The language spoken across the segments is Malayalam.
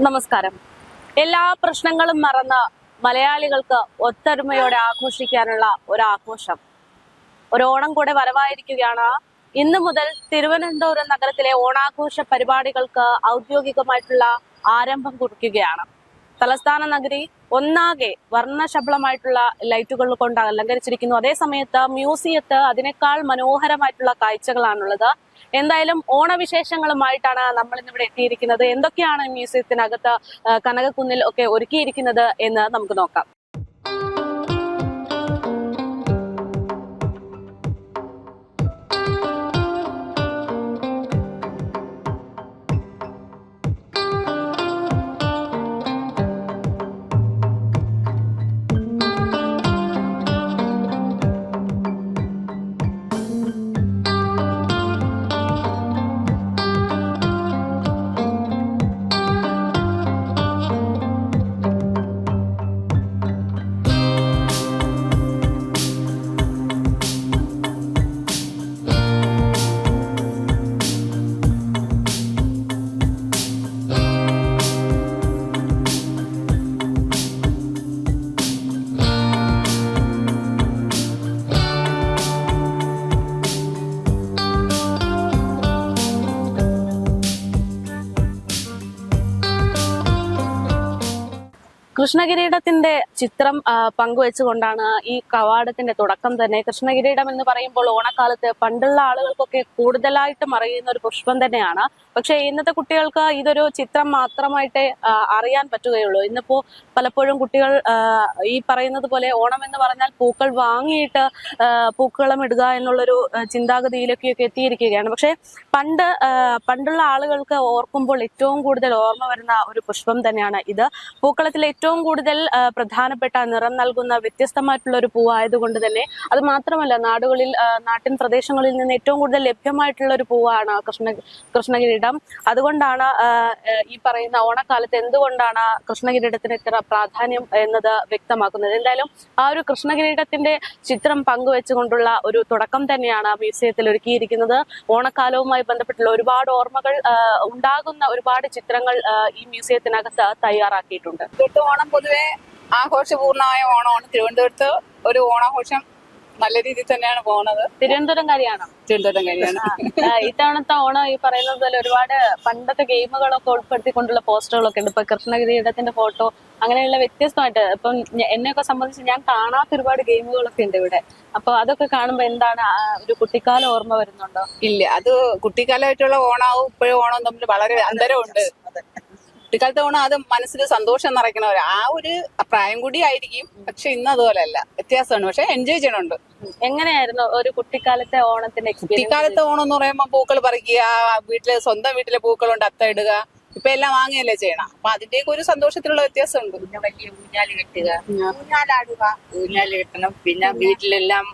നമസ്കാരം. എല്ലാ പ്രശ്നങ്ങളും മറന്ന് മലയാളികൾക്ക് ഒത്തൊരുമയോടെ ആഘോഷിക്കാനുള്ള ഒരു ആഘോഷം, ഒരു ഓണം കൂടെ വരവായിരിക്കുകയാണ്. ഇന്നു മുതൽ തിരുവനന്തപുരം നഗരത്തിലെ ഓണാഘോഷ പരിപാടികൾക്ക് ഔദ്യോഗികമായിട്ടുള്ള ആരംഭം കുറിക്കുകയാണ്. തലസ്ഥാന നഗരി ഒന്നാകെ വർണ്ണശബളമായിട്ടുള്ള ലൈറ്റുകൾ കൊണ്ട് അലങ്കരിച്ചിരിക്കുന്നു. അതേസമയത്ത് മ്യൂസിയത്ത് അതിനേക്കാൾ മനോഹരമായിട്ടുള്ള കാഴ്ചകളാണുള്ളത്. എന്തായാലും ഓണവിശേഷങ്ങളുമായിട്ടാണ് നമ്മൾ ഇന്നിവിടെ എത്തിയിരിക്കുന്നത്. എന്തൊക്കെയാണ് മ്യൂസിയത്തിനകത്ത് കനകക്കുന്നിൽ ഒക്കെ ഒരുക്കിയിരിക്കുന്നത് എന്ന് നമുക്ക് നോക്കാം. കൃഷ്ണകിരീടത്തിന്റെ ചിത്രം പങ്കുവെച്ചുകൊണ്ടാണ് ഈ കവാടത്തിന്റെ തുടക്കം തന്നെ. കൃഷ്ണകിരീടം എന്ന് പറയുമ്പോൾ ഓണക്കാലത്ത് പണ്ടുള്ള ആളുകൾക്കൊക്കെ കൂടുതലായിട്ടും അറിയുന്ന ഒരു പുഷ്പം തന്നെയാണ്. പക്ഷെ ഇന്നത്തെ കുട്ടികൾക്ക് ഇതൊരു ചിത്രം മാത്രമായിട്ടേ അറിയാൻ പറ്റുകയുള്ളൂ. ഇന്നിപ്പോ പലപ്പോഴും കുട്ടികൾ ഈ പറയുന്നത് പോലെ ഓണം എന്ന് പറഞ്ഞാൽ പൂക്കൾ വാങ്ങിയിട്ട് പൂക്കളം ഇടുക എന്നുള്ളൊരു ചിന്താഗതിയിലേക്കൊക്കെ എത്തിയിരിക്കുകയാണ്. പക്ഷെ പണ്ടുള്ള ആളുകൾക്ക് ഓർക്കുമ്പോൾ ഏറ്റവും കൂടുതൽ ഓർമ്മ വരുന്ന ഒരു പുഷ്പം തന്നെയാണ് ഇത്. പൂക്കളത്തിൽ ഏറ്റവും കൂടുതൽ പ്രധാനപ്പെട്ട നിറം നൽകുന്ന വ്യത്യസ്തമായിട്ടുള്ള ഒരു പൂവായതുകൊണ്ട് തന്നെ, അത് മാത്രമല്ല നാട്ടിൻ പ്രദേശങ്ങളിൽ നിന്ന് ഏറ്റവും കൂടുതൽ ലഭ്യമായിട്ടുള്ള ഒരു പൂവാണ് കൃഷ്ണകിരീടം. അതുകൊണ്ടാണ് ഈ പറയുന്ന ഓണക്കാലത്ത് എന്തുകൊണ്ടാണ് കൃഷ്ണകിരീടത്തിന് ഇത്ര പ്രാധാന്യം എന്നത് വ്യക്തമാക്കുന്നത്. എന്തായാലും ആ ഒരു കൃഷ്ണകിരീടത്തിന്റെ ചിത്രം പങ്കുവെച്ചുകൊണ്ടുള്ള ഒരു തുടക്കം തന്നെയാണ് മ്യൂസിയത്തിൽ ഒരുക്കിയിരിക്കുന്നത്. ഓണക്കാലവുമായി ബന്ധപ്പെട്ടുള്ള ഒരുപാട് ഓർമ്മകൾ ഉണ്ടാകുന്ന ഒരുപാട് ചിത്രങ്ങൾ ഈ മ്യൂസിയത്തിനകത്ത് തയ്യാറാക്കിയിട്ടുണ്ട്. ഓണം പൊതുവെ ആഘോഷപൂർണമായ ഓണമാണ്. തിരുവനന്തപുരത്ത് ഒരു ഓണാഘോഷം നല്ല രീതിയിൽ തന്നെയാണ് പോകുന്നത്. തിരുവനന്തപുരംകാരിയാണ്. ഇത്തവണത്തെ ഓണം ഈ പറയുന്നത് പോലെ ഒരുപാട് പണ്ടത്തെ ഗെയിമുകളൊക്കെ ഉൾപ്പെടുത്തിക്കൊണ്ടുള്ള പോസ്റ്ററുകളൊക്കെ ഉണ്ട്. ഇപ്പൊ കൃഷ്ണകിരീടത്തിന്റെ ഫോട്ടോ അങ്ങനെയുള്ള വ്യത്യസ്തമായിട്ട് ഇപ്പം എന്നെയൊക്കെ സംബന്ധിച്ച് ഞാൻ കാണാത്ത ഒരുപാട് ഗെയിമുകളൊക്കെ ഉണ്ട് ഇവിടെ. അപ്പൊ അതൊക്കെ കാണുമ്പോ എന്താണ് ഒരു കുട്ടിക്കാല ഓർമ്മ വരുന്നുണ്ടോ? ഇല്ല, അത് കുട്ടിക്കാലമായിട്ടുള്ള ഓണാവും ഇപ്പോഴും ഓണവും തമ്മിൽ വളരെ അന്തരമുണ്ട്. കുട്ടിക്കാലത്തെ ഓണം അത് മനസ്സിൽ സന്തോഷം നിറയ്ക്കണവർ ആ ഒരു പ്രായം കൂടി ആയിരിക്കും. പക്ഷെ ഇന്ന് അതുപോലെ അല്ല, വ്യത്യാസമാണ്. പക്ഷെ എൻജോയ് ചെയ്യണുണ്ട്. എങ്ങനെയായിരുന്നു ഒരു കുട്ടിക്കാലത്തെ ഓണത്തിന്റെ എക്സ്പീരിയൻസ്? കുട്ടിക്കാലത്തെ ഓണം എന്ന് പറയുമ്പോൾ പൂക്കൾ പറിക്കുക, സ്വന്തം വീട്ടിലെ പൂക്കളുണ്ട് അത്തയിടുക, ഇപ്പൊ എല്ലാം വാങ്ങുകയല്ലേ ചെയ്യണം. അപ്പൊ അതിന്റെയൊക്കെ ഒരു സന്തോഷത്തിലുള്ള വ്യത്യാസമുണ്ട്. പിന്നെ വലിയ ഊഞ്ഞാല് കെട്ടുക, ഊഞ്ഞാല് കെട്ടണം. പിന്നെ വീട്ടിലെല്ലാം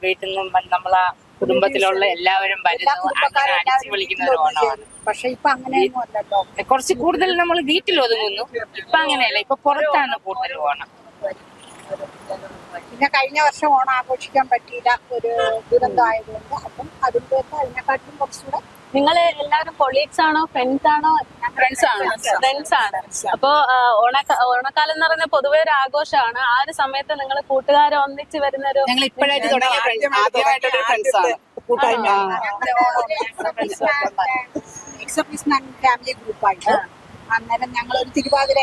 വീട്ടിൽ നിന്നും നമ്മളെ കുടുംബത്തിലുള്ള എല്ലാവരും വരുന്നു, അങ്ങനെ അടിച്ചു വിളിക്കുന്ന ഒരു ഓണമാണ്. പക്ഷെ ഇപ്പൊ അങ്ങനെയൊന്നും അല്ലല്ലോ. കുറച്ച് കൂടുതൽ നമ്മൾ വീട്ടിൽ ഒതുങ്ങുന്നു. ഇപ്പൊ അങ്ങനെയല്ല, ഇപ്പൊ പുറത്താണ് കൂടുതൽ ഓണം. പിന്നെ കഴിഞ്ഞ വർഷം ഓണം ആഘോഷിക്കാൻ പറ്റിയില്ല, ഒരു ദുരന്തമായതുകൊണ്ട്. അപ്പം അതിന്റെ അതിനെക്കാട്ടിലും കുറച്ചുകൂടെ. നിങ്ങൾ എല്ലാവരും കൊളീഗ്സ് ആണോ, ഫ്രണ്ട്സ് ആണോ? ഫ്രണ്ട്സ് ആണ്. അപ്പൊ ഓണക്കാലം എന്ന് പറയുന്നത് പൊതുവെ ഒരു ആഘോഷമാണ്. ആ ഒരു സമയത്ത് നിങ്ങൾ കൂട്ടുകാരെ ഒന്നിച്ച് വരുന്ന ഒരു ഞങ്ങൾ ഇപ്പോഴായിട്ട് തുടങ്ങിയ ആദ്യമായിട്ടൊരു ഫ്രണ്ട്സ് ആണ്. എക്സർവീസ് ഫാമിലി ഗ്രൂപ്പായിട്ട് അന്നേരം ഞങ്ങൾ ഒരു തിരുവാതിര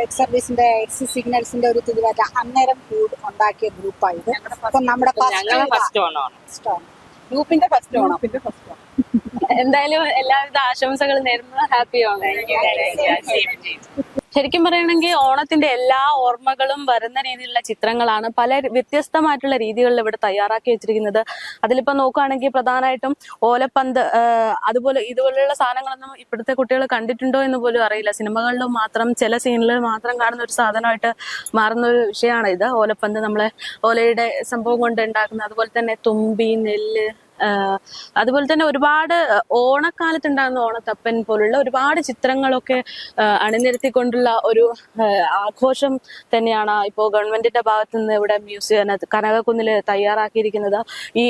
എക്സർവീസിന്റെ സിഗ്നൽസിന്റെ ഒരു തിരുവാതിര അന്നേരം ഉണ്ടാക്കിയ ഗ്രൂപ്പായിട്ട്. അപ്പൊ നമ്മുടെ ഗ്രൂപ്പിന്റെ ഫസ്റ്റ് ഓണം. എന്തായാലും എല്ലാവിധ ആശംസകളും നേരുന്നു. ഹാപ്പി ഓണം. ശരിക്കും പറയണമെങ്കിൽ ഓണത്തിന്റെ എല്ലാ ഓർമ്മകളും വരുന്ന രീതിയിലുള്ള ചിത്രങ്ങളാണ് പല വ്യത്യസ്തമായിട്ടുള്ള രീതികളിൽ ഇവിടെ തയ്യാറാക്കി വെച്ചിരിക്കുന്നത്. അതിലിപ്പോ നോക്കുകയാണെങ്കിൽ പ്രധാനമായിട്ടും ഓലപ്പന്ത്, അതുപോലെ ഇതുപോലെയുള്ള സാധനങ്ങളൊന്നും ഇപ്പോഴത്തെ കുട്ടികൾ കണ്ടിട്ടുണ്ടോ എന്ന് പോലും അറിയില്ല. സിനിമകളിലും മാത്രം ചില സീനിൽ മാത്രം കാണുന്ന ഒരു സാധനമായിട്ട് മാറുന്ന ഒരു വിഷയമാണ് ഇത്. ഓലപ്പന്ത്, നമ്മളെ ഓലയുടെ സംഭവം കൊണ്ട് ഉണ്ടാക്കുന്നത്. അതുപോലെ തന്നെ തുമ്പി, നെല്ല്, അതുപോലെ തന്നെ ഒരുപാട് ഓണക്കാലത്തുണ്ടാകുന്ന ഓണത്തപ്പൻ പോലുള്ള ഒരുപാട് ചിത്രങ്ങളൊക്കെ അണിനിരത്തിക്കൊണ്ടുള്ള ഒരു ആഘോഷം തന്നെയാണ് ഇപ്പോൾ ഗവൺമെന്റിന്റെ ഭാഗത്തു നിന്ന് ഇവിടെ മ്യൂസിയം കനകക്കുന്നില് തയ്യാറാക്കിയിരിക്കുന്നത്. ഈ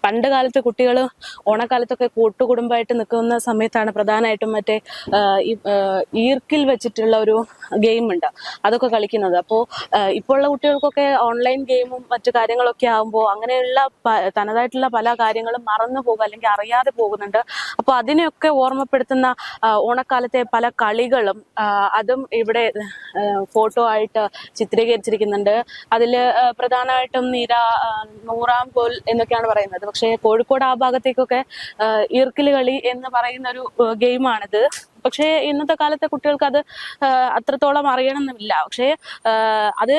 പണ്ട് കാലത്ത് കുട്ടികൾ ഓണക്കാലത്തൊക്കെ കൂട്ടുകുടുംബമായിട്ട് നിൽക്കുന്ന സമയത്താണ് പ്രധാനമായിട്ടും മറ്റേ ഈർക്കിൽ വെച്ചിട്ടുള്ള ഒരു ഗെയിം ഉണ്ട്, അതൊക്കെ കളിക്കുന്നത്. അപ്പോൾ ഇപ്പോൾ ഉള്ള കുട്ടികൾക്കൊക്കെ ഓൺലൈൻ ഗെയിമും മറ്റു കാര്യങ്ങളൊക്കെ ആകുമ്പോൾ അങ്ങനെയുള്ള തനതായിട്ടുള്ള പല കാര്യങ്ങളും മറന്നു പോകുക അല്ലെങ്കിൽ അറിയാതെ പോകുന്നുണ്ട്. അപ്പോൾ അതിനെയൊക്കെ ഓർമ്മപ്പെടുത്തുന്ന ഓണക്കാലത്തെ പല കളികളും അതും ഇവിടെ ഫോട്ടോ ആയിട്ട് ചിത്രീകരിച്ചിരിക്കുന്നുണ്ട്. അതിൽ പ്രധാനമായിട്ടും നൂറാം കോൽ എന്നൊക്കെയാണ് പറയുന്നത്. പക്ഷേ കോഴിക്കോട് ആ ഭാഗത്തേക്കൊക്കെ ഈർക്കില് കളി എന്ന് പറയുന്ന ഒരു ഗെയിമാണിത്. പക്ഷേ ഇന്നത്തെ കാലത്തെ കുട്ടികൾക്ക് അത് അത്രത്തോളം അറിയണമെന്നില്ല. പക്ഷേ അത്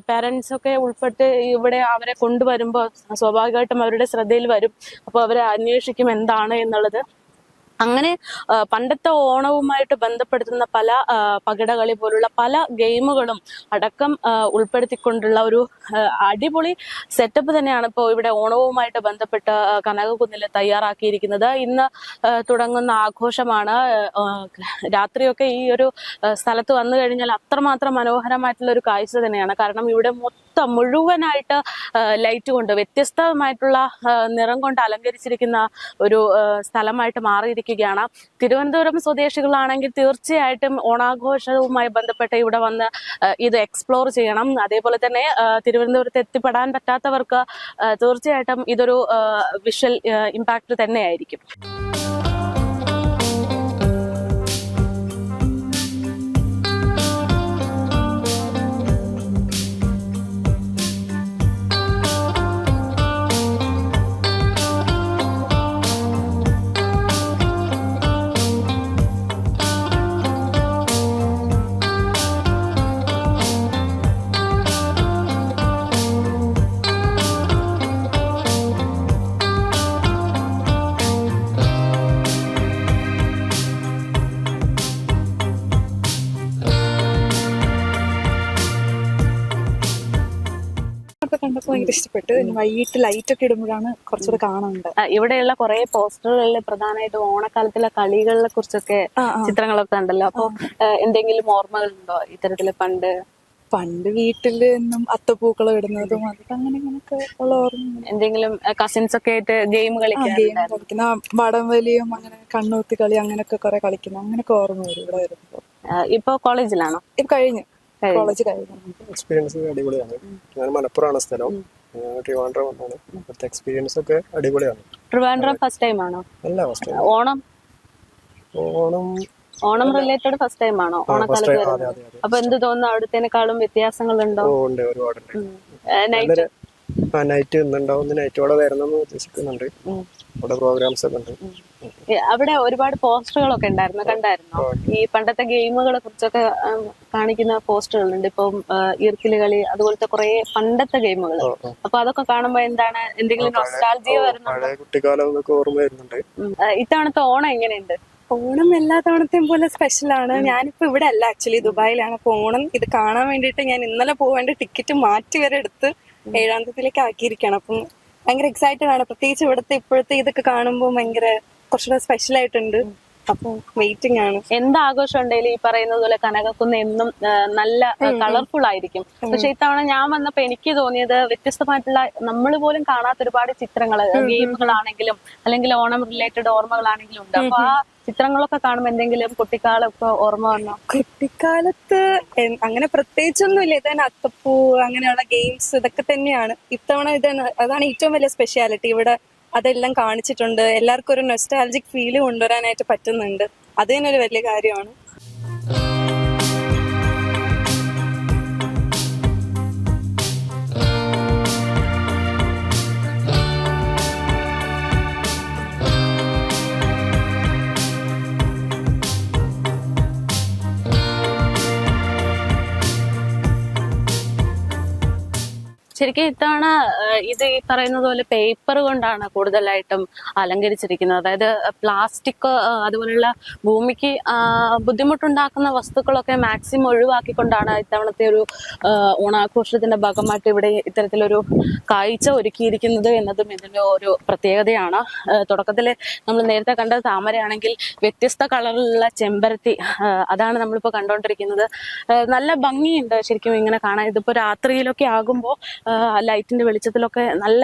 പാരന്റ്സ് ഒക്കെ ഉൾപ്പെട്ട് ഇവിടെ അവരെ കൊണ്ടുവരുമ്പോൾ സ്വാഭാവികമായിട്ടും അവരുടെ ശ്രദ്ധയിൽ വരും. അപ്പോൾ അവരെ അന്വേഷിക്കും എന്താണ് എന്നുള്ളത്. അങ്ങനെ പണ്ടത്തെ ഓണവുമായിട്ട് ബന്ധപ്പെടുത്തുന്ന പല പകിടകളി പോലുള്ള പല ഗെയിമുകളും അടക്കം ഉൾപ്പെടുത്തിക്കൊണ്ടുള്ള ഒരു അടിപൊളി സെറ്റപ്പ് തന്നെയാണ് ഇപ്പോൾ ഇവിടെ ഓണവുമായിട്ട് ബന്ധപ്പെട്ട് കനകക്കുന്നിൽ തയ്യാറാക്കിയിരിക്കുന്നത്. ഇന്ന് തുടങ്ങുന്ന ആഘോഷമാണ്. രാത്രിയൊക്കെ ഈ ഒരു സ്ഥലത്ത് വന്നു കഴിഞ്ഞാൽ അത്രമാത്രം മനോഹരമായിട്ടുള്ള ഒരു കാഴ്ച തന്നെയാണ്. കാരണം ഇവിടെ മുഴുവനായിട്ട് ലൈറ്റ് കൊണ്ട് വ്യത്യസ്തമായിട്ടുള്ള നിറം കൊണ്ട് അലങ്കരിച്ചിരിക്കുന്ന ഒരു സ്ഥലമായിട്ട് മാറിയിരിക്കുകയാണ്. തിരുവനന്തപുരം സ്വദേശികളാണെങ്കിൽ തീർച്ചയായിട്ടും ഓണാഘോഷവുമായി ബന്ധപ്പെട്ട് ഇവിടെ വന്ന് ഇത് എക്സ്പ്ലോർ ചെയ്യണം. അതേപോലെ തന്നെ തിരുവനന്തപുരത്ത് എത്തിപ്പെടാൻ പറ്റാത്തവർക്ക് തീർച്ചയായിട്ടും ഇതൊരു വിഷ്വൽ ഇമ്പാക്ട് തന്നെയായിരിക്കും. കണ്ടപ്പോ ഭയങ്കര ഇഷ്ടപ്പെട്ടു. വൈകിട്ട് ലൈറ്റ് ഒക്കെ ഇടുമ്പോഴാണ് കുറച്ചുകൂടെ കാണാനുണ്ട്. ഇവിടെയുള്ള കുറെ പോസ്റ്ററുകളിൽ പ്രധാനമായിട്ടും ഓണക്കാലത്തിലെ കളികളെ കുറിച്ചൊക്കെ ചിത്രങ്ങളൊക്കെ ഉണ്ടല്ലോ. അപ്പൊ എന്തെങ്കിലും ഓർമ്മകളുണ്ടോ ഇത്തരത്തില്? പണ്ട് വീട്ടില് നിന്നും അത്തപ്പൂക്കളം ഇടുന്നതും അതൊക്കെ അങ്ങനെയൊക്കെ ഉള്ള ഓർമ്മ. എന്തെങ്കിലും കസിൻസ് ഒക്കെ ആയിട്ട് ഗെയിം കളിക്കുന്ന വടംവലിയും അങ്ങനെ കണ്ണൂത്തി കളി അങ്ങനെയൊക്കെ കുറെ കളിക്കുന്ന അങ്ങനെയൊക്കെ ഓർമ്മ വരും ഇവിടെ വരുമ്പോ. ഇപ്പൊ കോളേജിലാണോ? ഇപ്പൊ കഴിഞ്ഞു, കോളേജ് കഴിഞ്ഞു. എക്സ്പീരിയൻസ് അടിപൊളിയാണ്. ഞാൻ മലപ്പുറമാണ് സ്ഥലം, ട്രിവാൻഡ്രം വന്നാണ്. ഇവിടുത്തെ എക്സ്പീരിയൻസ് ഒക്കെ അടിപൊളിയാണ്. ട്രിവാൻഡ്രം ഫസ്റ്റ് ടൈം ആണോ? അല്ല, first time. Onam related first time ആണോ ഓണക്കാലത്ത് വരുന്നത്? അപ്പൊ എന്ത് തോന്നുന്നു, അവിടുത്തേക്കാളും വ്യത്യാസങ്ങളുണ്ടോ? ഉണ്ട്, ഒരുപാടുണ്ട്. നൈറ്റ് ഇന്നുണ്ടാവും, നൈറ്റോടെ വരണമെന്ന് ഉദ്ദേശിക്കുന്നുണ്ട്. അവിടെ പ്രോഗ്രാംസ് ഒക്കെ ഉണ്ട്. അവിടെ ഒരുപാട് പോസ്റ്ററുകളൊക്കെ കണ്ടായിരുന്നോ? ഈ പണ്ടത്തെ ഗെയിമുകളെ കുറിച്ചൊക്കെ കാണിക്കുന്ന പോസ്റ്ററുകളുണ്ട്. ഇപ്പം ഈർക്കില് കളി അതുപോലത്തെ കുറെ പണ്ടത്തെ ഗെയിമുകൾ. അപ്പൊ അതൊക്കെ കാണുമ്പോ എന്താണ്, എന്തെങ്കിലും നൊസ്റ്റാൾജിയ വരുന്നുണ്ടോ? കുട്ടിക്കാലം ഓർമ്മ വരുന്നുണ്ട്. ഇത്തവണത്തെ ഓണം എങ്ങനെയുണ്ട്? ഓണം എല്ലാ തവണത്തെയും പോലെ സ്പെഷ്യലാണ്. ഞാനിപ്പോ ഇവിടെ അല്ല, ആക്ച്വലി ദുബായിലാണ്. അപ്പൊ ഓണം ഇത് കാണാൻ വേണ്ടിയിട്ട് ഞാൻ ഇന്നലെ പോവേണ്ട ടിക്കറ്റ് മാറ്റി വരെ എടുത്ത് 7-ാം തീയതിയിലേക്ക് ആക്കിയിരിക്കണം. അപ്പം ഭയങ്കര എക്സൈറ്റഡ് ആണ്. പ്രത്യേകിച്ച് ഇവിടുത്തെ ഇപ്പോഴത്തെ ഇതൊക്കെ കാണുമ്പോൾ ഭയങ്കര കുറച്ചുകൂടെ സ്പെഷ്യൽ ആയിട്ടുണ്ട്. അപ്പൊ വെയിറ്റിംഗ് ആണ്. എന്താഘോഷം ഉണ്ടെങ്കിലും ഈ പറയുന്നത് പോലെ കനകക്കുന്ന് എന്നും നല്ല കളർഫുൾ ആയിരിക്കും. പക്ഷെ ഇത്തവണ ഞാൻ വന്നപ്പോ എനിക്ക് തോന്നിയത് വ്യത്യസ്തമായിട്ടുള്ള നമ്മൾ പോലും കാണാത്ത ഒരുപാട് ചിത്രങ്ങള്, ഗെയിമുകളാണെങ്കിലും അല്ലെങ്കിൽ ഓണം റിലേറ്റഡ് ഓർമ്മകളാണെങ്കിലും ഉണ്ട്. അപ്പൊ ആ ചിത്രങ്ങളൊക്കെ കാണുമ്പോൾ എന്തെങ്കിലും കുട്ടിക്കാലൊക്കെ ഓർമ്മ വന്നോ? കുട്ടിക്കാലത്ത് അങ്ങനെ പ്രത്യേകിച്ചൊന്നുമില്ല. ഇതന്നെ അത്തപ്പൂ അങ്ങനെയുള്ള ഗെയിംസ് ഇതൊക്കെ തന്നെയാണ് ഇത്തവണ. അതാണ് ഏറ്റവും വലിയ സ്പെഷ്യാലിറ്റി. ഇവിടെ അതെല്ലാം കാണിച്ചിട്ടുണ്ട്. എല്ലാവർക്കും ഒരു നൊസ്റ്റാൾജിക് ഫീല് കൊണ്ടുവരാനായിട്ട് പറ്റുന്നുണ്ട്. അത് തന്നെ ഒരു വലിയ കാര്യമാണ്. ശരിക്കും ഇത്തവണ ഇത് ഈ പറയുന്നത് പോലെ പേപ്പർ കൊണ്ടാണ് കൂടുതലായിട്ടും അലങ്കരിച്ചിരിക്കുന്നത്. അതായത് പ്ലാസ്റ്റിക് അതുപോലുള്ള ഭൂമിക്ക് ബുദ്ധിമുട്ടുണ്ടാക്കുന്ന വസ്തുക്കളൊക്കെ മാക്സിമം ഒഴിവാക്കിക്കൊണ്ടാണ് ഇത്തവണത്തെ ഒരു ഓണാഘോഷത്തിന്റെ ഭാഗമായിട്ട് ഇവിടെ ഇത്തരത്തിലൊരു കാഴ്ച ഒരുക്കിയിരിക്കുന്നത് എന്നതും ഇതിന്റെ ഒരു പ്രത്യേകതയാണ്. തുടക്കത്തിൽ നമ്മൾ നേരത്തെ കണ്ട താമരയാണെങ്കിൽ വ്യത്യസ്ത കളറിലുള്ള ചെമ്പരത്തി, അതാണ് നമ്മളിപ്പോൾ കണ്ടുകൊണ്ടിരിക്കുന്നത്. നല്ല ഭംഗിയുണ്ട് ശരിക്കും ഇങ്ങനെ കാണാൻ. ഇതിപ്പോ രാത്രിയിലൊക്കെ ആകുമ്പോൾ ലൈറ്റിന്റെ വെളിച്ചത്തിലൊക്കെ നല്ല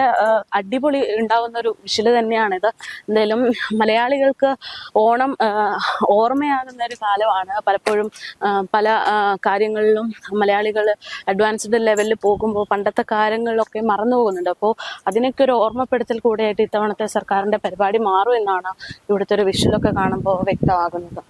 അടിപൊളി ഉണ്ടാവുന്ന ഒരു വിഷ്വല് തന്നെയാണിത്. എന്തായാലും മലയാളികൾക്ക് ഓണം ഓർമ്മയാകുന്ന ഒരു കാലമാണ്. പലപ്പോഴും പല കാര്യങ്ങളിലും മലയാളികൾ അഡ്വാൻസ്ഡ് ലെവലിൽ പോകുമ്പോൾ പണ്ടത്തെ കാര്യങ്ങളിലൊക്കെ മറന്നു പോകുന്നുണ്ട്. അപ്പോൾ അതിനൊക്കെ ഒരു ഓർമ്മപ്പെടുത്തൽ കൂടെയായിട്ട് ഇത്തവണത്തെ സർക്കാരിന്റെ പരിപാടി മാറും എന്നാണ് ഇവിടുത്തെ ഒരു വിഷ്വലൊക്കെ കാണുമ്പോൾ വ്യക്തമാകുന്നത്.